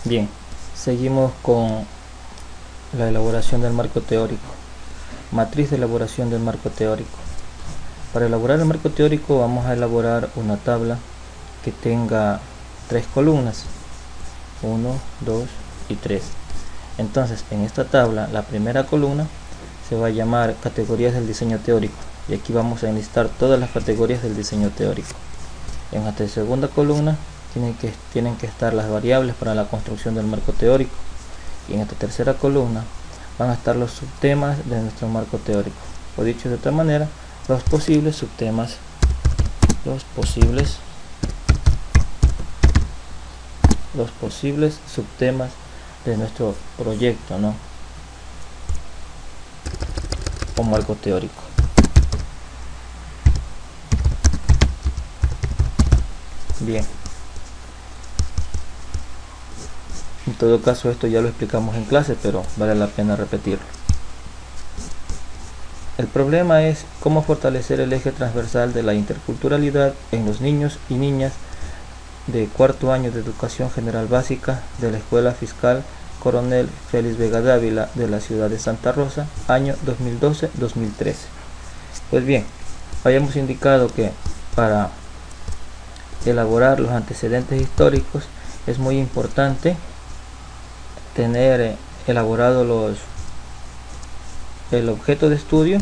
Bien, seguimos con la elaboración del marco teórico. Matriz de elaboración del marco teórico. Para elaborar el marco teórico vamos a elaborar una tabla que tenga 3 columnas, 1, 2 y 3. Entonces, en esta tabla, la primera columna se va a llamar categorías del diseño teórico, y aquí vamos a enlistar todas las categorías del diseño teórico. En la segunda columna tienen que estar las variables para la construcción del marco teórico, y en esta tercera columna van a estar los subtemas de nuestro marco teórico, o dicho de otra manera, los posibles subtemas, los posibles subtemas de nuestro proyecto, ¿no? O marco teórico. Bien, en todo caso esto ya lo explicamos en clase, pero vale la pena repetirlo. El problema es cómo fortalecer el eje transversal de la interculturalidad en los niños y niñas de cuarto año de educación general básica de la Escuela Fiscal Coronel Félix Vega Dávila de la ciudad de Santa Rosa, año 2012-2013. Pues bien, habíamos indicado que para elaborar los antecedentes históricos es muy importante tener elaborado el objeto de estudio,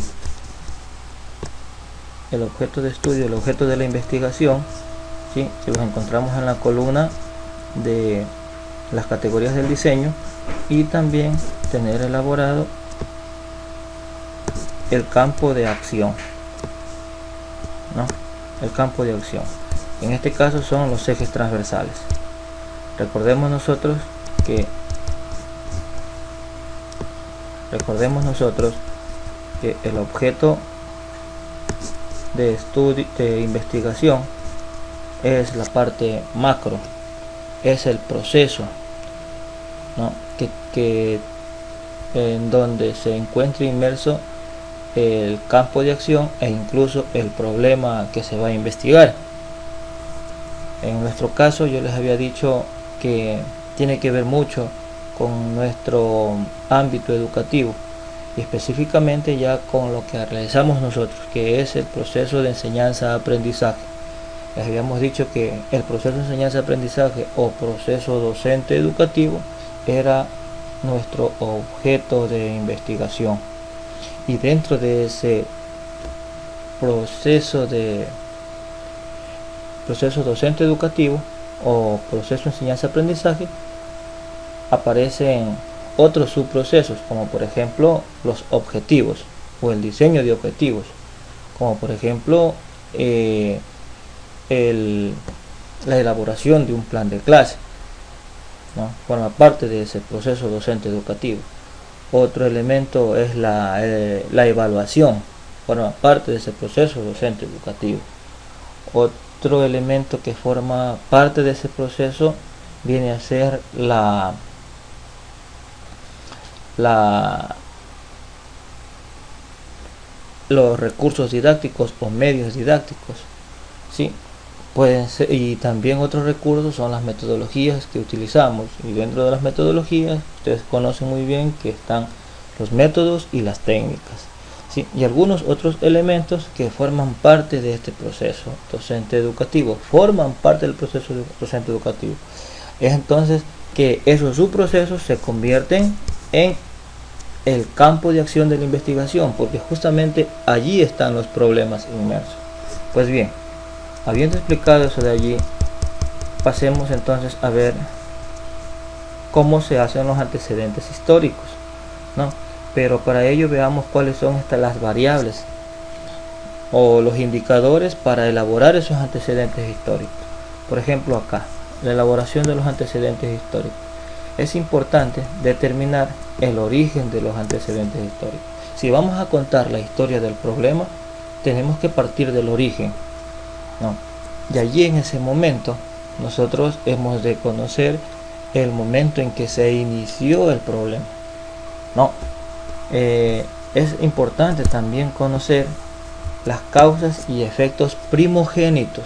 el objeto de la investigación, ¿sí? Que los encontramos en la columna de las categorías del diseño, y también tener elaborado el campo de acción, ¿no? El campo de acción. En este caso son los ejes transversales. Recordemos nosotros que el objeto de estudio de investigación es la parte macro, es el proceso, ¿no? En donde se encuentra inmerso el campo de acción e incluso el problema que se va a investigar. En nuestro caso yo les había dicho que tiene que ver mucho con nuestro ámbito educativo, y específicamente ya con lo que realizamos nosotros, que es el proceso de enseñanza-aprendizaje. Les habíamos dicho que el proceso de enseñanza-aprendizaje o proceso docente educativo era nuestro objeto de investigación, y dentro de ese proceso docente educativo o proceso de enseñanza-aprendizaje aparecen otros subprocesos, como por ejemplo los objetivos o el diseño de objetivos, como por ejemplo la elaboración de un plan de clase, ¿no? Forma parte de ese proceso docente educativo. Otro elemento es la evaluación, forma parte de ese proceso docente educativo. Otro elemento que forma parte de ese proceso viene a ser los recursos didácticos o medios didácticos, ¿sí? Pueden ser, y también otros recursos son las metodologías que utilizamos, y dentro de las metodologías ustedes conocen muy bien que están los métodos y las técnicas, ¿sí? Y algunos otros elementos que forman parte de este proceso docente educativo, forman parte del proceso docente educativo. Es entonces que esos subprocesos se convierten en el campo de acción de la investigación, porque justamente allí están los problemas inmersos. Pues bien, habiendo explicado eso de allí, pasemos entonces a ver cómo se hacen los antecedentes históricos, ¿no? Pero para ello veamos cuáles son las variables o los indicadores para elaborar esos antecedentes históricos. Por ejemplo, acá, la elaboración de los antecedentes históricos. Es importante determinar el origen de los antecedentes históricos. Si vamos a contar la historia del problema, tenemos que partir del origen, ¿no? Y allí, en ese momento, nosotros hemos de conocer el momento en que se inició el problema, ¿no? Es importante también conocer las causas y efectos primogénitos.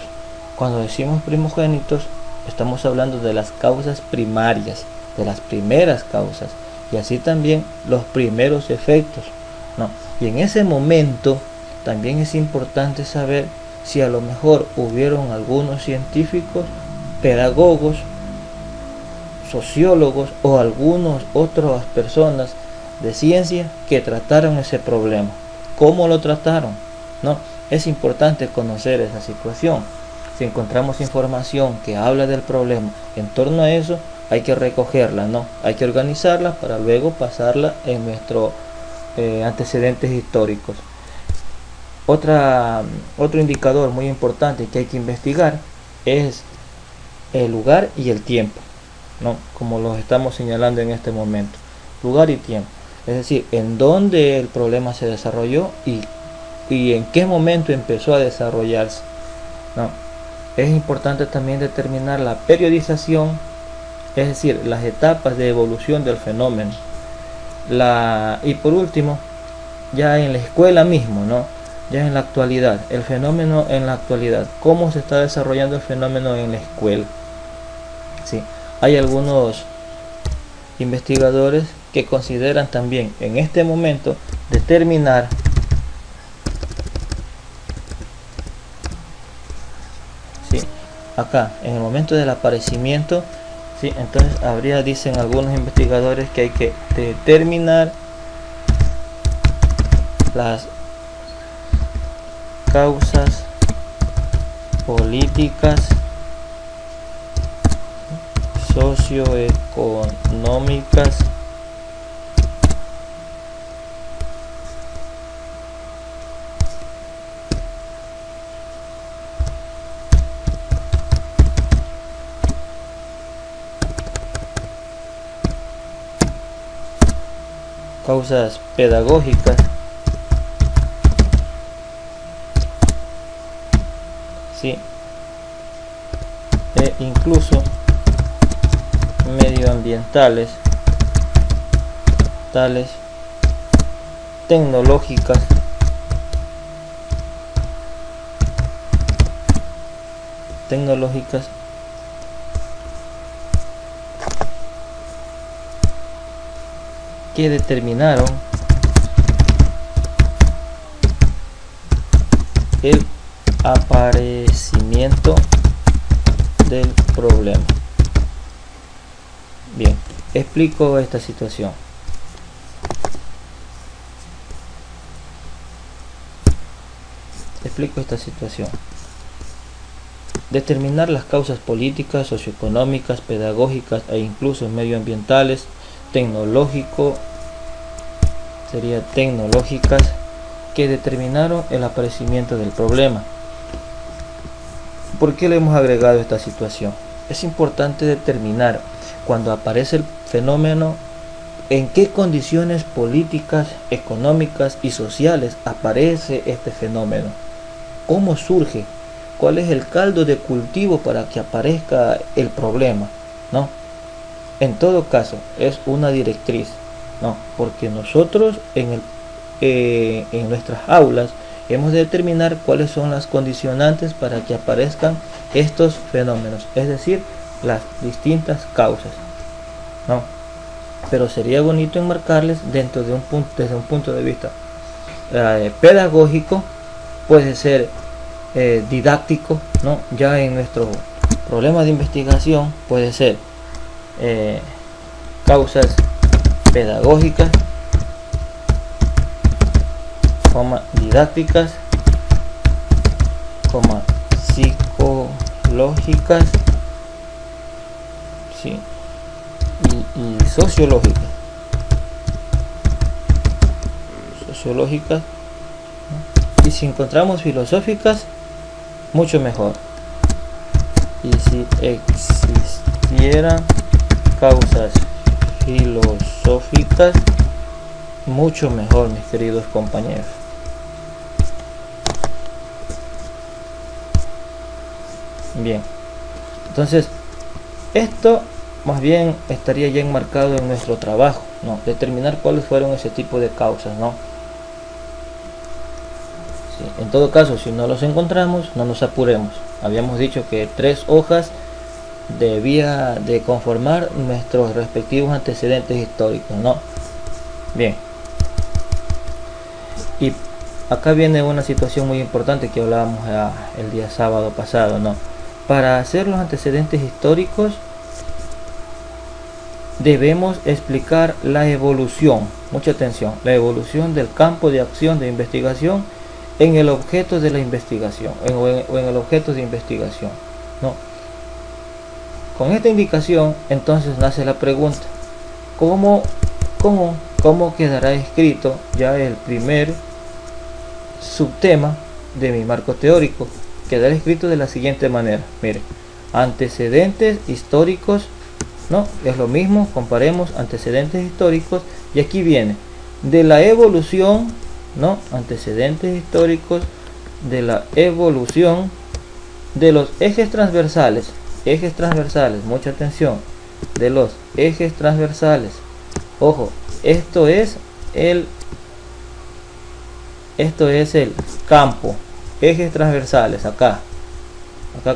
Cuando decimos primogénitos, estamos hablando de las causas primarias, de las primeras causas, y así también los primeros efectos, ¿no? Y en ese momento también es importante saber si a lo mejor hubieron algunos científicos, pedagogos, sociólogos o algunas otras personas de ciencia que trataron ese problema. ¿Cómo lo trataron? ¿No? Es importante conocer esa situación. Si encontramos información que habla del problema en torno a eso, hay que recogerla, ¿no? Hay que organizarla para luego pasarla en nuestros antecedentes históricos. Otro indicador muy importante que hay que investigar es el lugar y el tiempo, ¿no? Como los estamos señalando en este momento. Lugar y tiempo. Es decir, en dónde el problema se desarrolló y en qué momento empezó a desarrollarse, ¿no? Es importante también determinar la periodización, es decir, las etapas de evolución del fenómeno. Y por último, ya en la escuela mismo, ¿no? Ya en la actualidad, el fenómeno en la actualidad, cómo se está desarrollando el fenómeno en la escuela. Sí, hay algunos investigadores que consideran también en este momento determinar acá en el momento del aparecimiento, ¿sí? Entonces dicen algunos investigadores que hay que determinar las causas políticas, socioeconómicas, causas pedagógicas, ¿sí? E incluso medioambientales, tales tecnológicas, que determinaron el aparecimiento del problema. Bien, explico esta situación. Determinar las causas políticas, socioeconómicas, pedagógicas e incluso medioambientales, tecnológicas, que determinaron el aparecimiento del problema. ¿Por qué le hemos agregado esta situación? Es importante determinar cuando aparece el fenómeno en qué condiciones políticas, económicas y sociales aparece este fenómeno, cómo surge, cuál es el caldo de cultivo para que aparezca el problema, ¿no? En todo caso es una directriz, ¿no? Porque nosotros en nuestras aulas hemos de determinar cuáles son las condicionantes para que aparezcan estos fenómenos, es decir, las distintas causas, ¿no? Pero sería bonito enmarcarles desde un punto de vista pedagógico, puede ser didáctico, ¿no? Ya en nuestro problema de investigación puede ser causas pedagógicas, didácticas, psicológicas, ¿sí? y sociológicas, ¿no? Y si encontramos filosóficas, mucho mejor. Y si existieran causas filosóficas, mucho mejor, mis queridos compañeros. Bien, entonces esto más bien estaría ya enmarcado en nuestro trabajo, ¿no? Determinar cuáles fueron ese tipo de causas, ¿no? Sí, en todo caso, si no los encontramos, no nos apuremos. Habíamos dicho que 3 hojas debía de conformar nuestros respectivos antecedentes históricos, ¿no? Bien, y acá viene una situación muy importante que hablábamos el día sábado pasado, ¿no? Para hacer los antecedentes históricos debemos explicar la evolución, mucha atención, la evolución del campo de acción de investigación en el objeto de la investigación, o en el objeto de investigación, ¿no? Con esta indicación, entonces nace la pregunta, ¿cómo quedará escrito ya el primer subtema de mi marco teórico? Quedará escrito de la siguiente manera, mire, antecedentes históricos, ¿no? Es lo mismo, comparemos antecedentes históricos, y aquí viene, de la evolución, ¿no? Antecedentes históricos de la evolución de los ejes transversales, mucha atención, de los ejes transversales. Ojo, esto es el campo, ejes transversales, acá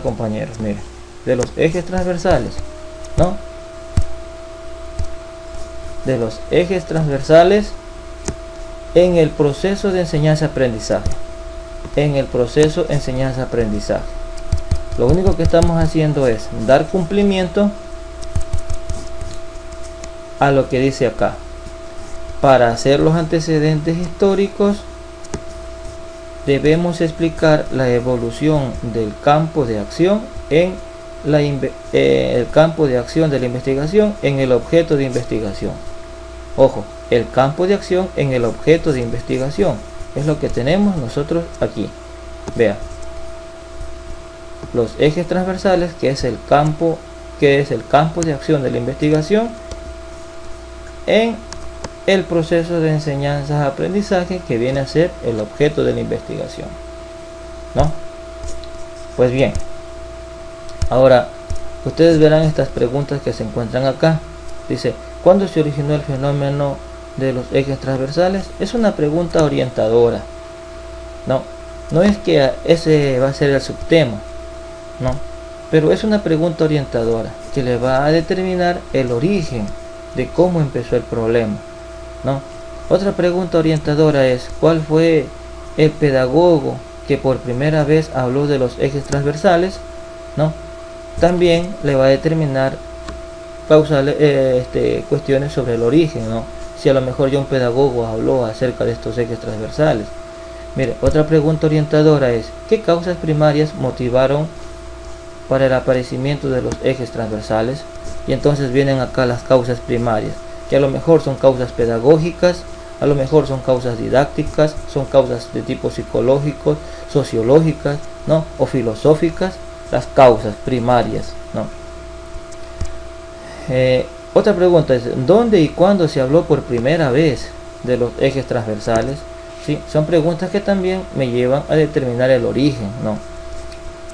compañeros, miren, de los ejes transversales, ¿no? De los ejes transversales en el proceso de enseñanza-aprendizaje. Lo único que estamos haciendo es dar cumplimiento a lo que dice acá. Para hacer los antecedentes históricos debemos explicar la evolución del campo de acción en el campo de acción de la investigación en el objeto de investigación. Ojo, el campo de acción en el objeto de investigación es lo que tenemos nosotros aquí. Vea, los ejes transversales, que es el campo de acción de la investigación en el proceso de enseñanza-aprendizaje, que viene a ser el objeto de la investigación, ¿no? Pues bien, ahora ustedes verán estas preguntas que se encuentran acá. Dice, ¿cuándo se originó el fenómeno de los ejes transversales? Es una pregunta orientadora, no es que ese va a ser el subtema, no, pero es una pregunta orientadora que le va a determinar el origen de cómo empezó el problema, ¿no? Otra pregunta orientadora es, ¿cuál fue el pedagogo que por primera vez habló de los ejes transversales? ¿No? También le va a determinar cuestiones sobre el origen, ¿no? Si a lo mejor ya un pedagogo habló acerca de estos ejes transversales. Mire, otra pregunta orientadora es, ¿qué causas primarias motivaron para el aparecimiento de los ejes transversales? Y entonces vienen acá las causas primarias, que a lo mejor son causas pedagógicas, a lo mejor son causas didácticas, son causas de tipo psicológico, sociológicas, ¿no? O filosóficas, las causas primarias, ¿no? Otra pregunta es, ¿dónde y cuándo se habló por primera vez de los ejes transversales? ¿Sí? Son preguntas que también me llevan a determinar el origen, ¿no?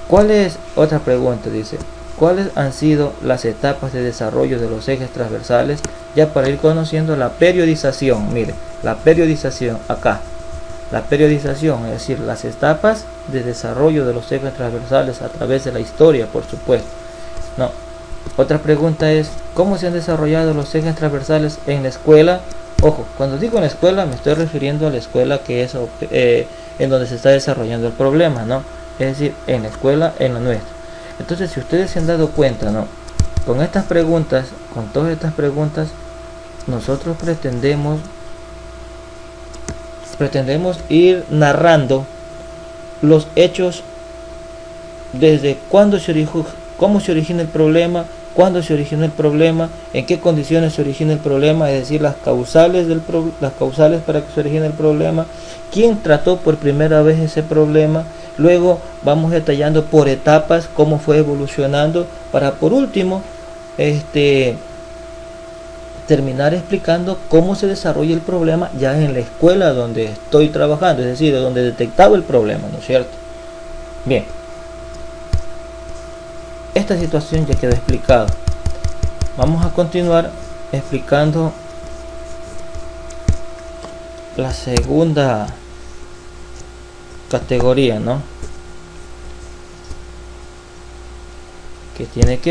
¿Cuál es? Otra pregunta dice, ¿cuáles han sido las etapas de desarrollo de los ejes transversales? Ya para ir conociendo la periodización, mire, la periodización acá, la periodización, es decir, las etapas de desarrollo de los ejes transversales a través de la historia, por supuesto, ¿no? Otra pregunta es, ¿cómo se han desarrollado los ejes transversales en la escuela? Ojo, cuando digo en la escuela me estoy refiriendo a la escuela que es en donde se está desarrollando el problema, ¿no? Es decir, en la escuela, en la nuestra. Entonces, si ustedes se han dado cuenta, ¿no? Con estas preguntas, con todas estas preguntas, nosotros pretendemos ir narrando los hechos desde cuándo cómo se origina el problema, cuándo se originó el problema, en qué condiciones se origina el problema, es decir, las causales para que se origine el problema, quién trató por primera vez ese problema. Luego vamos detallando por etapas cómo fue evolucionando, para por último terminar explicando cómo se desarrolla el problema ya en la escuela donde estoy trabajando, es decir, donde detectaba el problema, ¿no es cierto? Bien, esta situación ya quedó explicada. Vamos a continuar explicando la segunda categoría, ¿no? Que tiene que